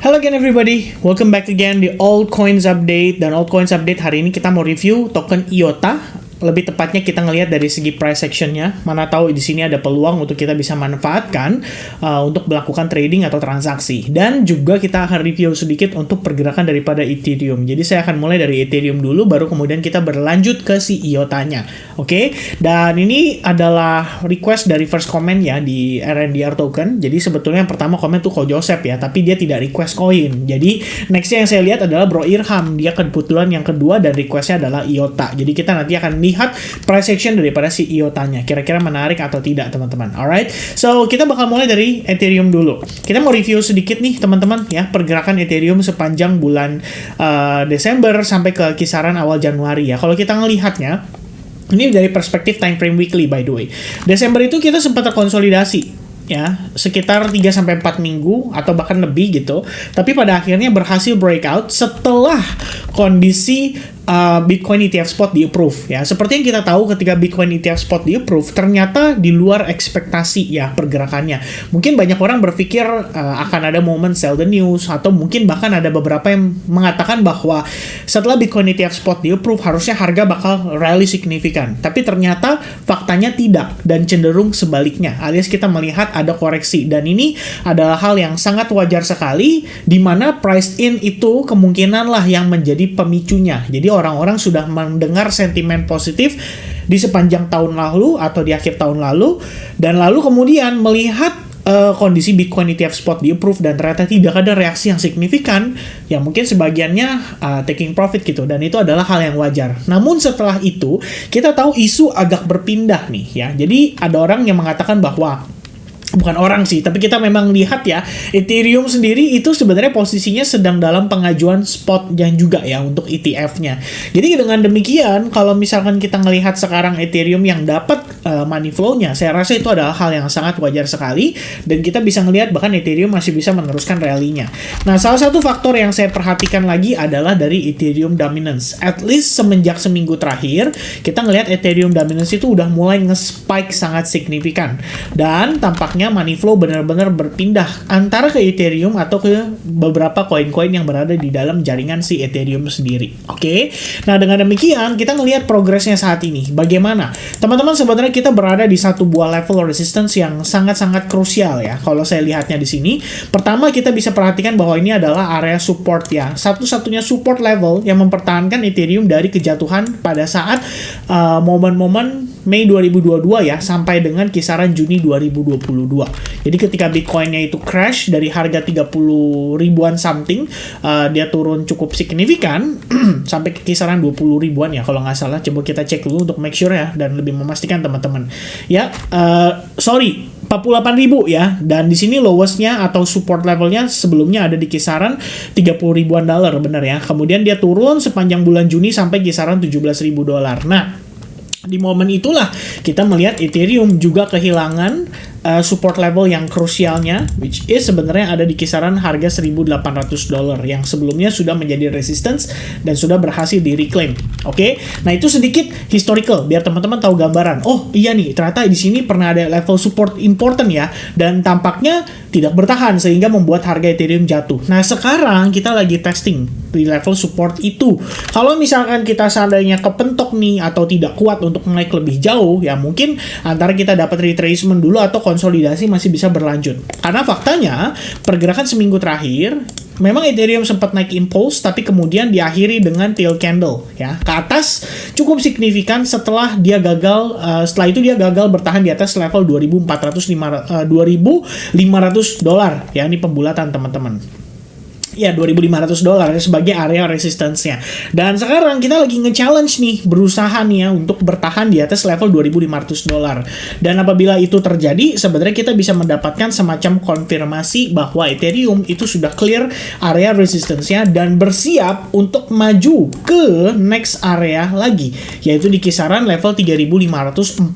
Hello again everybody, welcome back again di Altcoins Update. Dan Altcoins Update hari ini kita mau review token IOTA. Lebih tepatnya kita ngelihat dari segi price actionnya. Mana tahu di sini ada peluang untuk kita bisa manfaatkan untuk melakukan trading atau transaksi. Dan juga kita akan review sedikit untuk pergerakan daripada Ethereum. Jadi saya akan mulai dari Ethereum dulu, baru kemudian kita berlanjut ke si IOTA-nya. Oke? Dan ini adalah request dari first comment ya di RNDR token. Jadi sebetulnya yang pertama komen tuh Ko Joseph ya, tapi dia tidak request koin. Jadi nextnya yang saya lihat adalah Bro Irham. Dia kebetulan yang kedua dan requestnya adalah IOTA. Jadi kita nanti akan lihat price action daripada si IOTA-nya. Kira-kira menarik atau tidak, teman-teman. Alright, so kita bakal mulai dari Ethereum dulu. Kita mau review sedikit nih, teman-teman, ya, pergerakan Ethereum sepanjang bulan Desember sampai ke kisaran awal Januari ya. Kalau kita ngelihatnya, ini dari perspektif time frame weekly by the way. Desember itu kita sempat terkonsolidasi ya, sekitar 3-4 minggu atau bahkan lebih gitu. Tapi pada akhirnya berhasil breakout setelah kondisi Bitcoin ETF spot di approve ya. Seperti yang kita tahu ketika Bitcoin ETF spot di approve ternyata di luar ekspektasi ya pergerakannya. Mungkin banyak orang berpikir akan ada momen sell the news, atau mungkin bahkan ada beberapa yang mengatakan bahwa setelah Bitcoin ETF spot di approve harusnya harga bakal rally signifikan. Tapi ternyata faktanya tidak dan cenderung sebaliknya. Alias kita melihat ada koreksi, dan ini adalah hal yang sangat wajar sekali di mana price in itu kemungkinan lah yang menjadi pemicunya. Jadi orang-orang sudah mendengar sentimen positif di sepanjang tahun lalu atau di akhir tahun lalu, dan lalu kemudian melihat kondisi Bitcoin ETF spot di approve dan ternyata tidak ada reaksi yang signifikan, ya mungkin sebagiannya taking profit gitu, dan itu adalah hal yang wajar. Namun setelah itu kita tahu isu agak berpindah nih ya. Jadi ada orang yang mengatakan bahwa, bukan orang sih, tapi kita memang lihat ya, Ethereum sendiri itu sebenarnya posisinya sedang dalam pengajuan spot yang juga ya untuk ETF-nya. Jadi dengan demikian, kalau misalkan kita ngelihat sekarang Ethereum yang dapat money flow-nya, saya rasa itu adalah hal yang sangat wajar sekali, dan kita bisa ngelihat bahkan Ethereum masih bisa meneruskan rally-nya. Nah, salah satu faktor yang saya perhatikan lagi adalah dari Ethereum dominance. At least semenjak seminggu terakhir, kita ngelihat Ethereum dominance itu udah mulai nge-spike sangat signifikan, dan tampaknya money flow benar-benar berpindah antara ke Ethereum atau ke beberapa koin-koin yang berada di dalam jaringan si Ethereum sendiri. Oke. Nah, dengan demikian kita ngelihat progresnya saat ini. Bagaimana? Teman-teman, sebenarnya kita berada di satu buah level resistance yang sangat-sangat krusial ya. Kalau saya lihatnya di sini, pertama kita bisa perhatikan bahwa ini adalah area support ya. Satu-satunya support level yang mempertahankan Ethereum dari kejatuhan pada saat momen-momen Mei 2022 ya, sampai dengan kisaran Juni 2022. Jadi ketika Bitcoinnya itu crash dari harga 30 ribuan something, dia turun cukup signifikan sampai ke kisaran 20 ribuan ya kalau nggak salah. Coba kita cek dulu untuk make sure ya, dan lebih memastikan teman-teman ya. 48.000 ya, dan di sini lowestnya atau support levelnya sebelumnya ada di kisaran 30 ribuan dolar, benar ya. Kemudian dia turun sepanjang bulan Juni sampai kisaran 17.000 dolar. Nah, di momen itulah kita melihat Ethereum juga kehilangan support level yang krusialnya, which is sebenarnya ada di kisaran harga 1.800 dolar yang sebelumnya sudah menjadi resistance dan sudah berhasil di reclaim. Oke, nah itu sedikit historical biar teman-teman tahu gambaran. Oh iya nih, ternyata di sini pernah ada level support important ya, dan tampaknya tidak bertahan sehingga membuat harga Ethereum jatuh. Nah sekarang kita lagi testing di level support itu. Kalau misalkan kita seandainya kepentok nih atau tidak kuat untuk naik lebih jauh, ya mungkin antara kita dapat retracement dulu atau konsolidasi masih bisa berlanjut. Karena faktanya pergerakan seminggu terakhir memang Ethereum sempat naik impulse, tapi kemudian diakhiri dengan tail candle ya ke atas cukup signifikan setelah dia gagal. Setelah itu dia gagal bertahan di atas level 2.500 dolar ya, ini pembulatan teman-teman. Ya, 2.500 dolar sebagai area resistance-nya. Dan sekarang kita lagi nge-challenge nih, berusaha nih ya untuk bertahan di atas level 2.500 dolar. Dan apabila itu terjadi, sebenarnya kita bisa mendapatkan semacam konfirmasi bahwa Ethereum itu sudah clear area resistance-nya dan bersiap untuk maju ke next area lagi, yaitu di kisaran level 3.540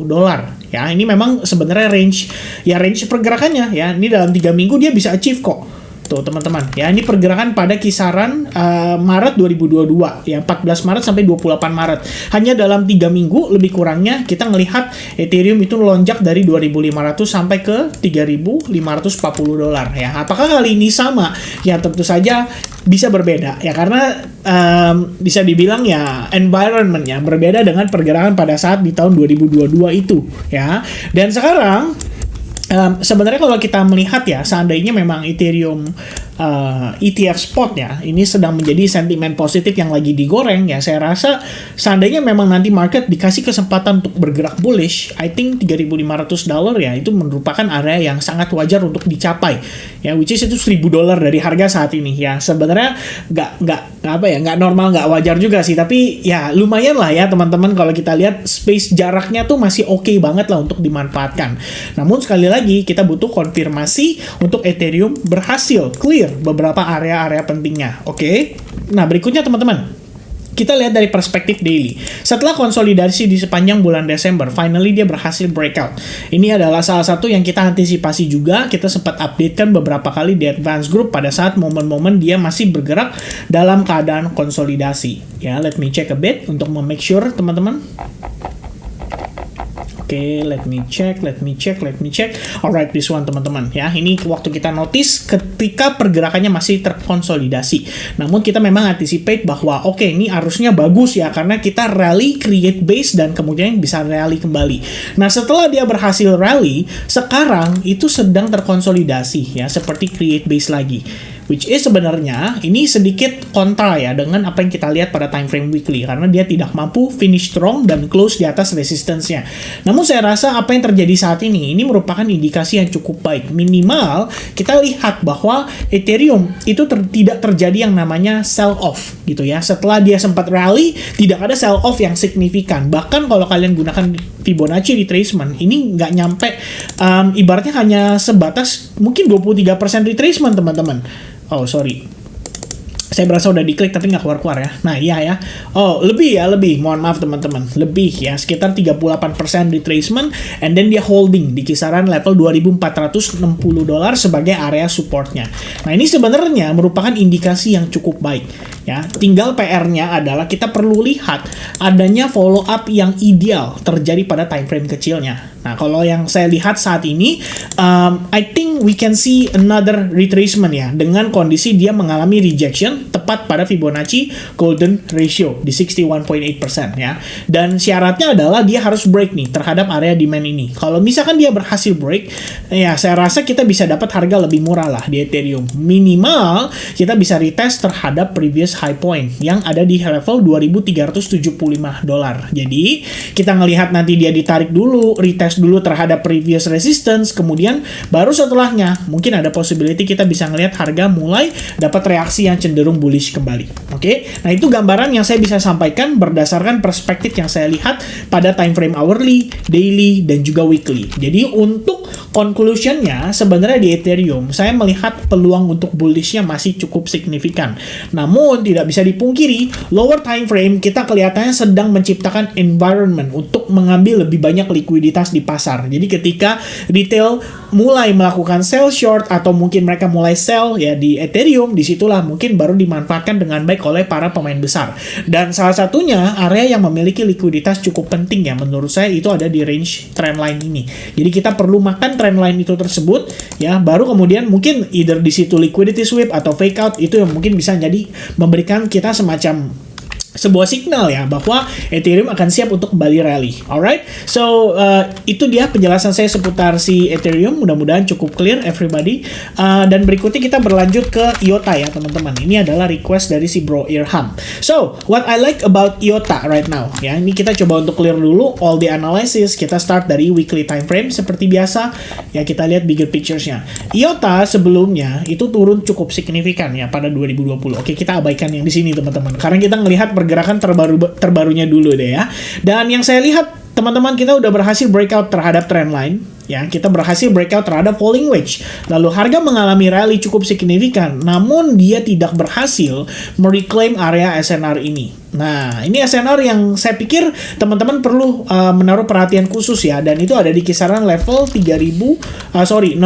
dolar. Ya, ini memang sebenarnya range pergerakannya ya. Ini dalam 3 minggu dia bisa achieve kok. Tuh teman-teman, ya ini pergerakan pada kisaran Maret 2022, ya 14 Maret sampai 28 Maret. Hanya dalam 3 minggu lebih kurangnya kita ngelihat Ethereum itu melonjak dari 2.500 sampai ke 3.540 dolar ya. Apakah kali ini sama? Ya tentu saja bisa berbeda ya, karena bisa dibilang ya environment-nya berbeda dengan pergerakan pada saat di tahun 2022 itu ya. Dan sekarang sebenarnya kalau kita melihat ya, seandainya memang Ethereum ETF spot ya, ini sedang menjadi sentimen positif yang lagi digoreng ya, saya rasa seandainya memang nanti market dikasih kesempatan untuk bergerak bullish, I think 3.500 dolar ya, itu merupakan area yang sangat wajar untuk dicapai ya, which is itu 1.000 dolar dari harga saat ini ya. Sebenarnya nggak normal, nggak wajar juga sih, tapi ya lumayan lah ya teman-teman, kalau kita lihat space jaraknya tuh masih oke banget lah untuk dimanfaatkan. Namun sekali lagi kita butuh konfirmasi untuk Ethereum berhasil clear beberapa area-area pentingnya. Oke. Nah, berikutnya teman-teman, kita lihat dari perspektif daily. Setelah konsolidasi di sepanjang bulan Desember, finally dia berhasil breakout. Ini adalah salah satu yang kita antisipasi juga. Kita sempat updatekan beberapa kali di Advance Group pada saat momen-momen dia masih bergerak dalam keadaan konsolidasi. Ya, let me check a bit untuk make sure teman-teman. Oke, let me check. Alright, this one teman-teman ya. Ini waktu kita notice ketika pergerakannya masih terkonsolidasi. Namun kita memang anticipate bahwa oke, ini arusnya bagus ya, karena kita rally, create base, dan kemudian bisa rally kembali. Nah, setelah dia berhasil rally, sekarang itu sedang terkonsolidasi ya, seperti create base lagi. Which is sebenarnya ini sedikit kontra ya dengan apa yang kita lihat pada time frame weekly, karena dia tidak mampu finish strong dan close di atas resistance-nya. Namun saya rasa apa yang terjadi saat ini merupakan indikasi yang cukup baik. Minimal kita lihat bahwa Ethereum itu tidak terjadi yang namanya sell off gitu ya. Setelah dia sempat rally, tidak ada sell off yang signifikan. Bahkan kalau kalian gunakan Fibonacci retracement, ini nggak nyampe, ibaratnya hanya sebatas mungkin 23% retracement teman-teman. Oh, sorry. Saya berasa udah diklik tapi nggak keluar-keluar ya. Nah, iya ya. Oh, lebih. Mohon maaf teman-teman. Lebih ya, sekitar 38% retracement, and then dia holding di kisaran level 2.460 dolar sebagai area supportnya. Nah, ini sebenarnya merupakan indikasi yang cukup baik ya. Tinggal PR-nya adalah kita perlu lihat adanya follow up yang ideal terjadi pada time frame kecilnya. Nah, kalau yang saya lihat saat ini, I think we can see another retracement ya, dengan kondisi dia mengalami rejection tepat pada Fibonacci Golden Ratio di 61.8% ya. Dan syaratnya adalah dia harus break nih terhadap area demand ini. Kalau misalkan dia berhasil break, ya saya rasa kita bisa dapat harga lebih murah lah di Ethereum. Minimal kita bisa retest terhadap previous high point yang ada di level 2.375 dolar. Jadi, kita ngelihat nanti dia ditarik dulu, retest dulu terhadap previous resistance, kemudian baru setelahnya mungkin ada possibility kita bisa ngelihat harga mulai dapat reaksi yang cenderung bullish kembali. Oke? Nah, itu gambaran yang saya bisa sampaikan berdasarkan perspektif yang saya lihat pada time frame hourly, daily, dan juga weekly. Jadi, untuk conclusion-nya sebenarnya di Ethereum saya melihat peluang untuk bullish-nya masih cukup signifikan. Namun, tidak bisa dipungkiri, lower time frame kita kelihatannya sedang menciptakan environment untuk mengambil lebih banyak likuiditas di pasar. Jadi ketika retail mulai melakukan sell short atau mungkin mereka mulai sell ya di Ethereum, disitulah mungkin baru dimanfaatkan dengan baik oleh para pemain besar. Dan salah satunya area yang memiliki likuiditas cukup penting ya menurut saya itu ada di range trendline ini. Jadi kita perlu makan trendline itu tersebut ya, baru kemudian mungkin either di situ liquidity sweep atau fake out, itu yang mungkin bisa jadi memberikan kita semacam sebuah signal ya bahwa Ethereum akan siap untuk kembali rally. Alright, so itu dia penjelasan saya seputar si Ethereum. Mudah-mudahan cukup clear everybody. Dan berikutnya kita berlanjut ke IOTA ya teman-teman. Ini adalah request dari si Bro Irham. So what I like about IOTA right now ya, ini kita coba untuk clear dulu all the analysis. Kita start dari weekly time frame seperti biasa ya, kita lihat bigger pictures-nya. IOTA sebelumnya itu turun cukup signifikan ya pada 2020. Oke, kita abaikan yang di sini teman-teman. Karena kita ngelihat pergerakan terbarunya dulu deh ya. Dan yang saya lihat teman-teman kita udah berhasil breakout terhadap trendline Ya, kita berhasil breakout terhadap falling wedge. Lalu harga mengalami rally cukup signifikan, namun dia tidak berhasil mereclaim area SNR ini. Nah, ini SNR yang saya pikir teman-teman perlu menaruh perhatian khusus ya, dan itu ada di kisaran level 0,35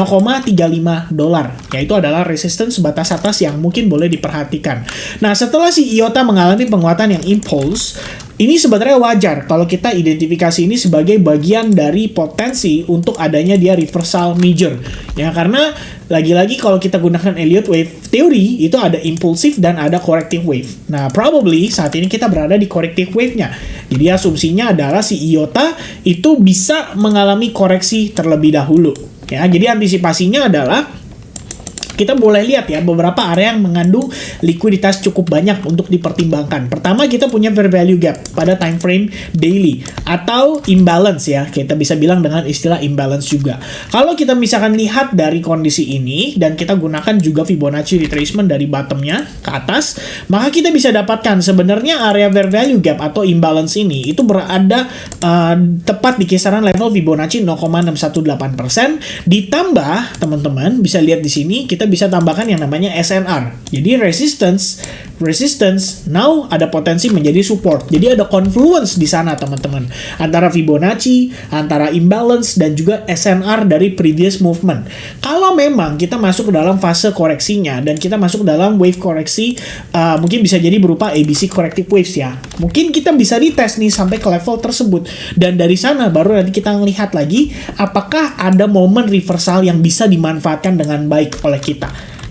dolar. Yaitu adalah resistance batas atas yang mungkin boleh diperhatikan. Nah, setelah si IOTA mengalami penguatan yang impulse, ini sebenarnya wajar kalau kita identifikasi ini sebagai bagian dari potensi untuk adanya dia reversal major. Ya, karena lagi-lagi kalau kita gunakan Elliott Wave Theory, itu ada impulsif dan ada corrective wave. Nah, probably saat ini kita berada di corrective wave-nya. Jadi asumsinya adalah si IOTA itu bisa mengalami koreksi terlebih dahulu. Ya, jadi antisipasinya adalah kita boleh lihat ya beberapa area yang mengandung likuiditas cukup banyak untuk dipertimbangkan. Pertama, kita punya fair value gap pada time frame daily atau imbalance ya. Kita bisa bilang dengan istilah imbalance juga. Kalau kita misalkan lihat dari kondisi ini dan kita gunakan juga Fibonacci retracement dari bottomnya ke atas, maka kita bisa dapatkan sebenarnya area fair value gap atau imbalance ini itu berada tepat di kisaran level Fibonacci 0,618%. Ditambah teman-teman bisa lihat di sini kita bisa tambahkan yang namanya SNR. Jadi resistance now ada potensi menjadi support. Jadi ada confluence di sana teman-teman, antara Fibonacci, antara imbalance dan juga SNR dari previous movement. Kalau memang kita masuk ke dalam fase koreksinya dan kita masuk dalam wave koreksi, mungkin bisa jadi berupa ABC corrective waves ya. Mungkin kita bisa dites nih sampai ke level tersebut, dan dari sana baru nanti kita melihat lagi apakah ada momen reversal yang bisa dimanfaatkan dengan baik oleh kita.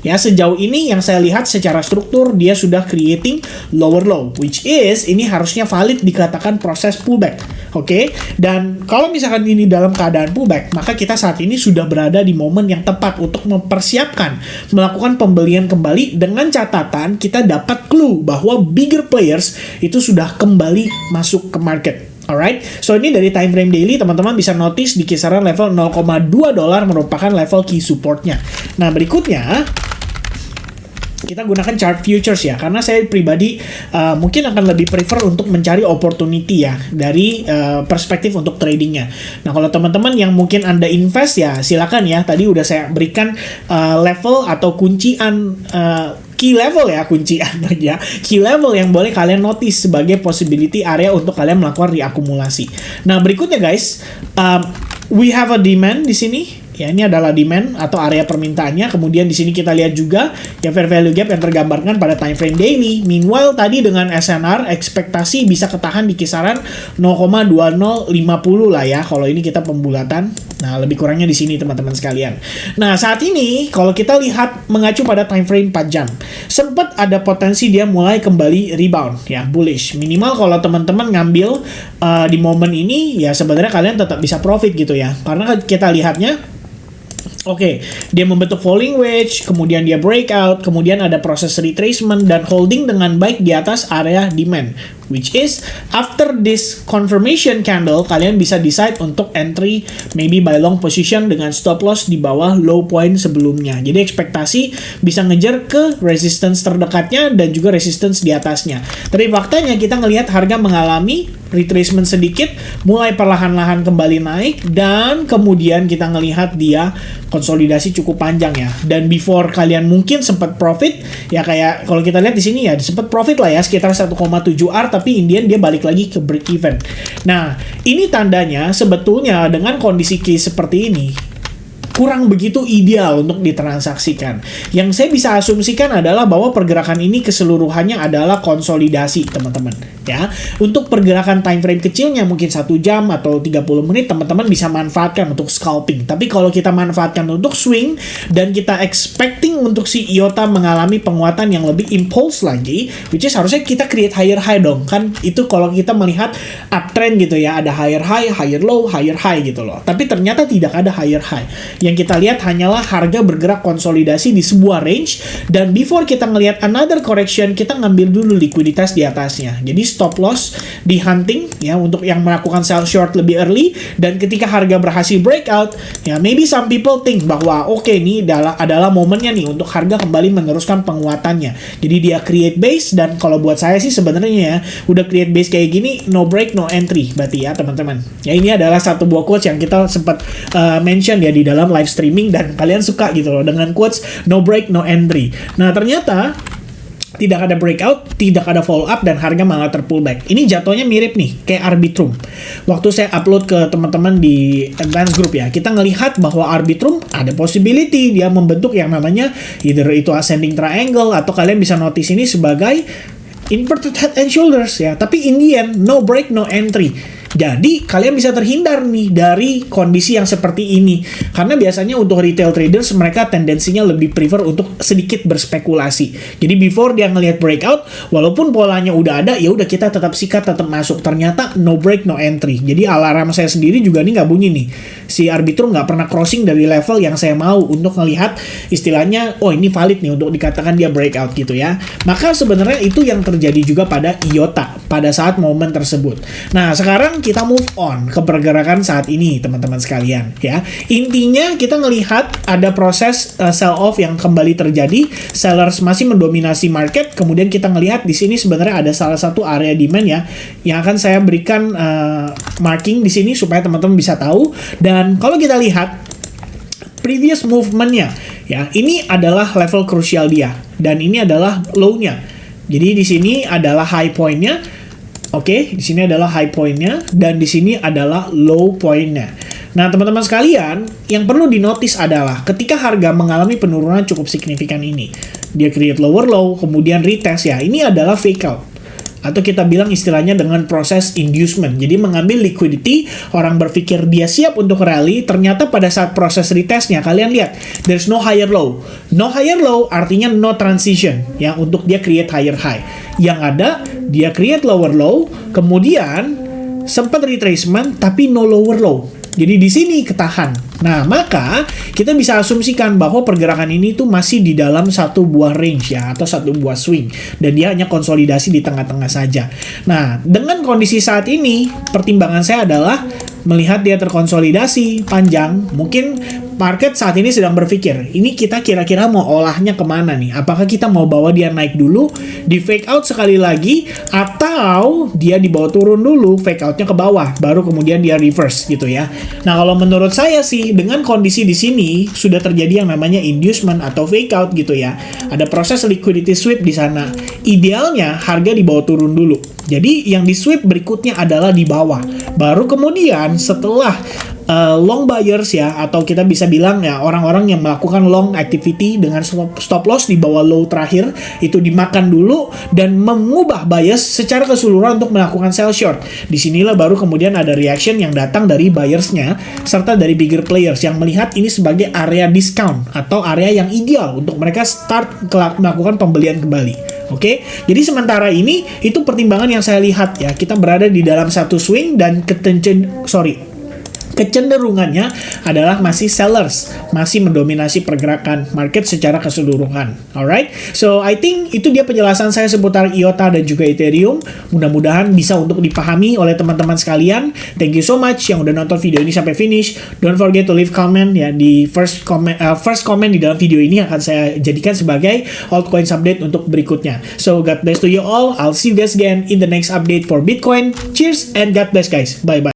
Ya, sejauh ini yang saya lihat secara struktur dia sudah creating lower low, which is ini harusnya valid dikatakan proses pullback. Oke, dan kalau misalkan ini dalam keadaan pullback, maka kita saat ini sudah berada di momen yang tepat untuk mempersiapkan melakukan pembelian kembali, dengan catatan kita dapat clue bahwa bigger players itu sudah kembali masuk ke market. Alright, so ini dari time frame daily teman-teman bisa notice di kisaran level 0,2 dolar merupakan level key supportnya. Nah, berikutnya kita gunakan chart futures ya, karena saya pribadi mungkin akan lebih prefer untuk mencari opportunity ya dari perspektif untuk tradingnya. Nah, kalau teman-teman yang mungkin Anda invest ya silakan ya, tadi udah saya berikan level atau kuncian key level ya, kuncian ya, key level yang boleh kalian notice sebagai possibility area untuk kalian melakukan reakumulasi. Nah, berikutnya guys, we have a demand di sini. Ya, ini adalah demand atau area permintaannya. Kemudian di sini kita lihat juga ya fair value gap yang tergambarkan pada time frame daily. Meanwhile tadi dengan SNR ekspektasi bisa ketahan di kisaran 0,2050 lah ya kalau ini kita pembulatan. Nah, lebih kurangnya di sini teman-teman sekalian. Nah, saat ini kalau kita lihat mengacu pada time frame 4 jam, sempat ada potensi dia mulai kembali rebound ya, bullish. Minimal kalau teman-teman ngambil di momen ini ya sebenarnya kalian tetap bisa profit gitu ya. Karena kita lihatnya oke, dia membentuk falling wedge, kemudian dia breakout, kemudian ada proses retracement dan holding dengan baik di atas area demand, which is after this confirmation candle kalian bisa decide untuk entry maybe by long position dengan stop loss di bawah low point sebelumnya. Jadi ekspektasi bisa ngejar ke resistance terdekatnya dan juga resistance di atasnya. Tapi faktanya kita ngelihat harga mengalami retracement sedikit, mulai perlahan-lahan kembali naik, dan kemudian kita ngelihat dia konsolidasi cukup panjang ya. Dan before kalian mungkin sempat profit ya, kayak kalau kita lihat di sini ya sempat profit lah ya sekitar 1,7 R, tapi Indian dia balik lagi ke break even. Nah, ini tandanya sebetulnya dengan kondisi case seperti ini kurang begitu ideal untuk ditransaksikan. Yang saya bisa asumsikan adalah bahwa pergerakan ini keseluruhannya adalah konsolidasi, teman-teman. Ya, untuk pergerakan time frame kecilnya mungkin 1 jam atau 30 menit teman-teman bisa manfaatkan untuk scalping. Tapi kalau kita manfaatkan untuk swing dan kita expecting untuk si IOTA mengalami penguatan yang lebih impulse lagi, which is harusnya kita create higher high dong. Kan itu kalau kita melihat uptrend gitu ya, ada higher high, higher low, higher high gitu loh. Tapi ternyata tidak ada higher high. Yang kita lihat hanyalah harga bergerak konsolidasi di sebuah range, dan before kita ngelihat another correction, kita ngambil dulu likuiditas di atasnya. Jadi stop loss di hunting ya untuk yang melakukan sell short lebih early, dan ketika harga berhasil breakout, ya maybe some people think bahwa oke, ini adalah momennya nih untuk harga kembali meneruskan penguatannya. Jadi dia create base, dan kalau buat saya sih sebenarnya ya, udah create base kayak gini, no break no entry berarti ya teman-teman. Ya ini adalah satu buah quotes yang kita sempat mention ya di dalam live streaming, dan kalian suka gitu loh dengan quotes no break no entry. Nah ternyata tidak ada breakout, tidak ada follow up, dan harga malah terpullback. Ini jatuhnya mirip nih kayak Arbitrum. Waktu saya upload ke teman-teman di advance group ya, kita ngelihat bahwa Arbitrum ada possibility dia membentuk yang namanya either itu ascending triangle, atau kalian bisa notice ini sebagai inverted head and shoulders ya. Tapi in the end, no break no entry. Jadi kalian bisa terhindar nih dari kondisi yang seperti ini, karena biasanya untuk retail traders mereka tendensinya lebih prefer untuk sedikit berspekulasi. Jadi before dia ngelihat breakout, walaupun polanya udah ada, ya udah kita tetap sikat, tetap masuk. Ternyata no break no entry. Jadi alarm saya sendiri juga nih nggak bunyi nih. Si Arbitrum nggak pernah crossing dari level yang saya mau untuk ngelihat istilahnya, oh ini valid nih untuk dikatakan dia breakout gitu ya. Maka sebenarnya itu yang terjadi juga pada IOTA pada saat momen tersebut. Nah sekarang kita move on ke pergerakan saat ini teman-teman sekalian ya. Intinya kita ngelihat ada proses sell off yang kembali terjadi, sellers masih mendominasi market. Kemudian kita ngelihat di sini sebenarnya ada salah satu area demand ya, yang akan saya berikan marking di sini supaya teman-teman bisa tahu. Dan kalau kita lihat previous movement-nya ya, ini adalah level krusial dia, dan ini adalah low-nya. Jadi di sini adalah high point-nya. Oke, di sini adalah high point-nya, dan di sini adalah low point-nya. Nah, teman-teman sekalian, yang perlu dinotis adalah ketika harga mengalami penurunan cukup signifikan ini, dia create lower low, kemudian retest ya, ini adalah fake out. Atau kita bilang istilahnya dengan proses inducement. Jadi mengambil liquidity, orang berpikir dia siap untuk rally, ternyata pada saat proses retestnya, kalian lihat, there's no higher low. No higher low artinya no transition, ya, untuk dia create higher high. Yang ada, dia create lower low, kemudian sempat retracement, tapi no lower low. Jadi di sini ketahan. Nah, maka kita bisa asumsikan bahwa pergerakan ini tuh masih di dalam satu buah range ya, atau satu buah swing, dan dia hanya konsolidasi di tengah-tengah saja. Nah, dengan kondisi saat ini, pertimbangan saya adalah melihat dia terkonsolidasi panjang, mungkin market saat ini sedang berpikir, ini kita kira-kira mau olahnya kemana nih? Apakah kita mau bawa dia naik dulu, di fake out sekali lagi, atau dia dibawa turun dulu, fake outnya ke bawah, baru kemudian dia reverse gitu ya. Nah, kalau menurut saya sih, dengan kondisi di sini sudah terjadi yang namanya inducement atau fake out gitu ya. Ada proses liquidity sweep di sana. Idealnya harga dibawa turun dulu. Jadi yang di sweep berikutnya adalah di bawah. Baru kemudian setelah long buyers ya, atau kita bisa bilang ya orang-orang yang melakukan long activity dengan stop loss di bawah low terakhir, itu dimakan dulu dan mengubah bias secara keseluruhan untuk melakukan sell short. Disinilah baru kemudian ada reaction yang datang dari buyersnya serta dari bigger players yang melihat ini sebagai area discount atau area yang ideal untuk mereka start melakukan pembelian kembali. Oke, jadi sementara ini itu pertimbangan yang saya lihat ya, kita berada di dalam satu swing dan kecenderungannya adalah masih sellers, masih mendominasi pergerakan market secara keseluruhan. Alright, so I think itu dia penjelasan saya seputar IOTA dan juga Ethereum. Mudah-mudahan bisa untuk dipahami oleh teman-teman sekalian. Thank you so much yang udah nonton video ini sampai finish. Don't forget to leave comment ya di first comment di dalam video ini akan saya jadikan sebagai altcoins update untuk berikutnya. So God bless to you all. I'll see you guys again in the next update for Bitcoin. Cheers and God bless guys. Bye bye.